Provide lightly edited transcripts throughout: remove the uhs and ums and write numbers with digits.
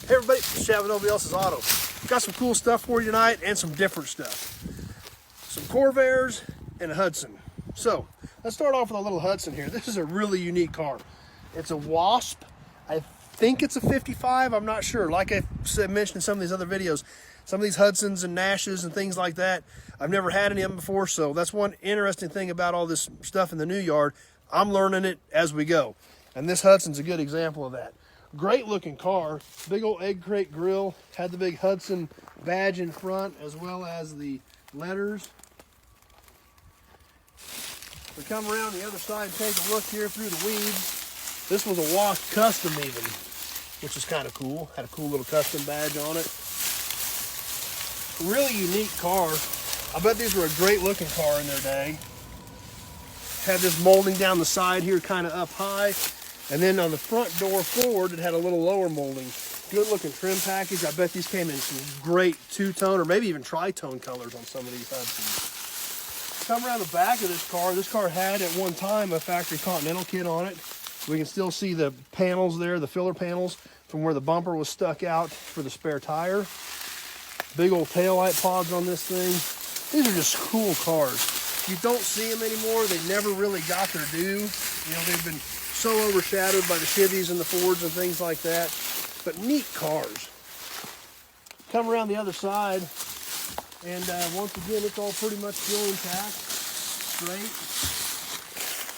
Hey everybody, Chad with Nobody Else's Auto. Got some cool stuff for you tonight and some different stuff. Some Corvairs and a Hudson. So, let's start off with a little Hudson here. This is a really unique car. It's a Wasp. I think it's a 55, I'm not sure. Like I mentioned in some of these other videos, some of these Hudsons and Nashes and things like that, I've never had any of them before, so that's one interesting thing about all this stuff in the new yard. I'm learning it as we go. And this Hudson's a good example of that. Great looking car, big old egg crate grill, had the big Hudson badge in front as well as the letters. We come around the other side and take a look here through the weeds. This was a Wasp custom even, which is kind of cool. Had a cool little custom badge on it. Really unique car. I bet these were a great looking car in their day. Had this molding down the side here kind of up high. And then on the front door forward, it had a little lower molding. Good looking trim package. I bet these came in some great two-tone or maybe even tri-tone colors on some of these Hudsons. Come around the back of this car had at one time a factory Continental kit on it. We can still see the panels there, the filler panels from where the bumper was stuck out for the spare tire. Big old taillight pods on this thing. These are just cool cars. You don't see them anymore. They never really got their due. You know, they've been so overshadowed by the Chevys and the Fords and things like that, but neat cars. Come around the other side, and once again, it's all pretty much still intact, straight.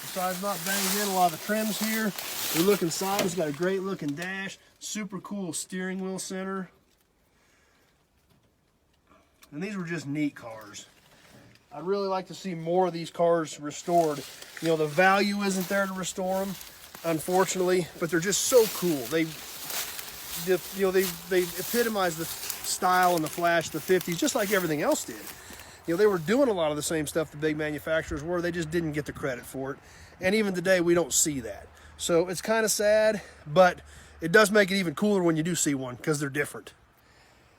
The side's not banged in. A lot of the trims here. We look inside. It's got a great looking dash, super cool steering wheel center, and these were just neat cars. I'd really like to see more of these cars restored. You know, the value isn't there to restore them, unfortunately, but they're just so cool. They epitomize the style and the flash of the 50s, just like everything else did. You know, they were doing a lot of the same stuff the big manufacturers were. They just didn't get the credit for it. And even today, we don't see that. So it's kind of sad, but it does make it even cooler when you do see one because they're different.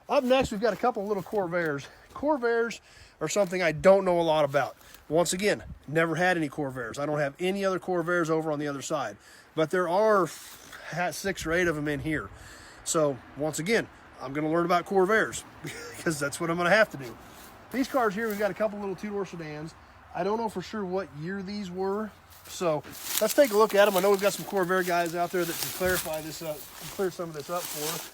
Up next, we've got a couple little Corvairs. Corvairs are something I don't know a lot about. Once again, never had any Corvairs. I don't have any other Corvairs over on the other side, but there are 6 or 8 of them in here. So once again, I'm going to learn about Corvairs because that's what I'm going to have to do. These cars here, we've got a couple little 2-door sedans. I don't know for sure what year these were, so let's take a look at them. I know we've got some Corvair guys out there that can clarify this up, clear some of this up for us.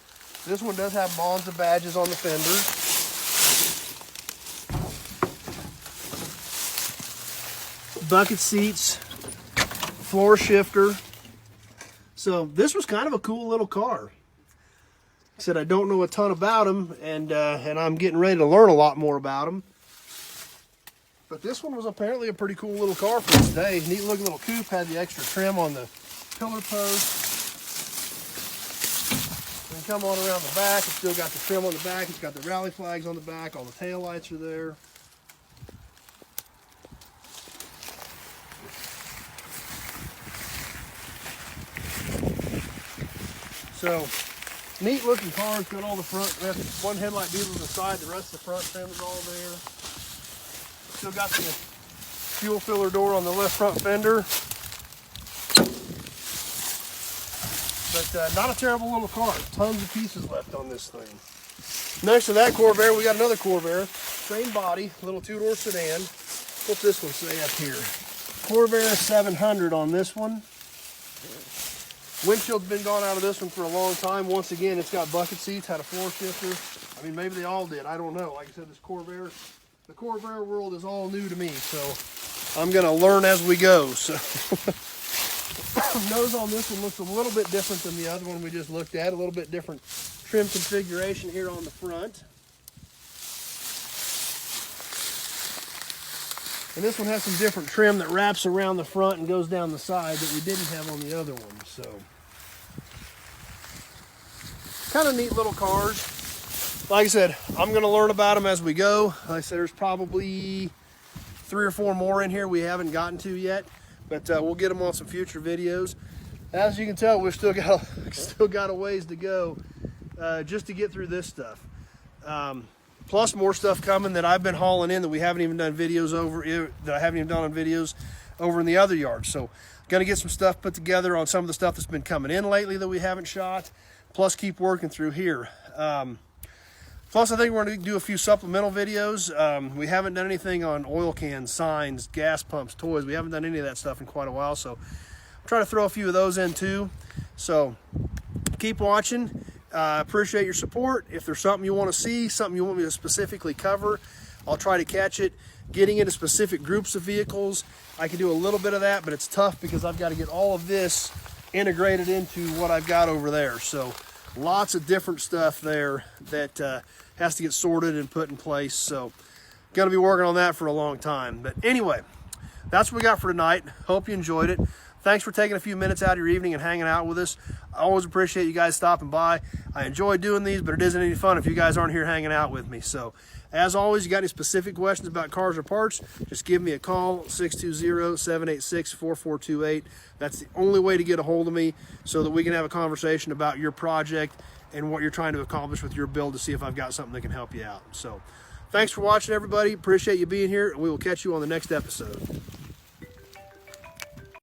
This one does have Monza badges on the fenders. Bucket seats, floor shifter. So this was kind of a cool little car. Like I said, I don't know a ton about them, and I'm getting ready to learn a lot more about them. But this one was apparently a pretty cool little car for its day. Neat looking little coupe, had the extra trim on the pillar post. And come on around the back, it's still got the trim on the back, it's got the rally flags on the back, all the tail lights are there. So, neat looking car. It's got all the front, one headlight bezel on the side, the rest of the front trim is all there. Still got the fuel filler door on the left front fender. But not a terrible little car. Tons of pieces left on this thing. Next to that Corvair, we got another Corvair. Same body, little 2-door sedan. What's this one say up here? Corvair 700 on this one. Windshield's been gone out of this one for a long time. Once again, it's got bucket seats, had a floor shifter. I mean, maybe they all did. I don't know. Like I said, this Corvair, the Corvair world is all new to me, so I'm going to learn as we go. So, nose on this one looks a little bit different than the other one we just looked at. A little bit different trim configuration here on the front. And this one has some different trim that wraps around the front and goes down the side that we didn't have on the other one. So, kind of neat little cars. Like I said, I'm going to learn about them as we go. Like I said, there's probably 3 or 4 more in here we haven't gotten to yet, but we'll get them on some future videos. As you can tell, we've still got a ways to go just to get through this stuff. Plus more stuff coming that I've been hauling in that we haven't even done videos over, that I haven't even done on videos over in the other yard. So, going to get some stuff put together on some of the stuff that's been coming in lately that we haven't shot. plus keep working through here. Plus, I think we're going to do a few supplemental videos. We haven't done anything on oil cans, signs, gas pumps, toys. We haven't done any of that stuff in quite a while, so I'm trying to throw a few of those in too. So keep watching. Appreciate your support. If there's something you want to see, something you want me to specifically cover, I'll try to catch it. Getting into specific groups of vehicles, I can do a little bit of that, but it's tough because I've got to get all of this integrated into what I've got over there. So lots of different stuff there that has to get sorted and put in place. So gonna be working on that for a long time. But anyway, that's what we got for tonight. Hope you enjoyed it. Thanks for taking a few minutes out of your evening and hanging out with us. I always appreciate you guys stopping by. I enjoy doing these, but it isn't any fun if you guys aren't here hanging out with me. So as always, you got any specific questions about cars or parts, just give me a call, 620-786-4428. That's the only way to get a hold of me so that we can have a conversation about your project and what you're trying to accomplish with your build to see if I've got something that can help you out. So thanks for watching, everybody. Appreciate you being here, and we will catch you on the next episode.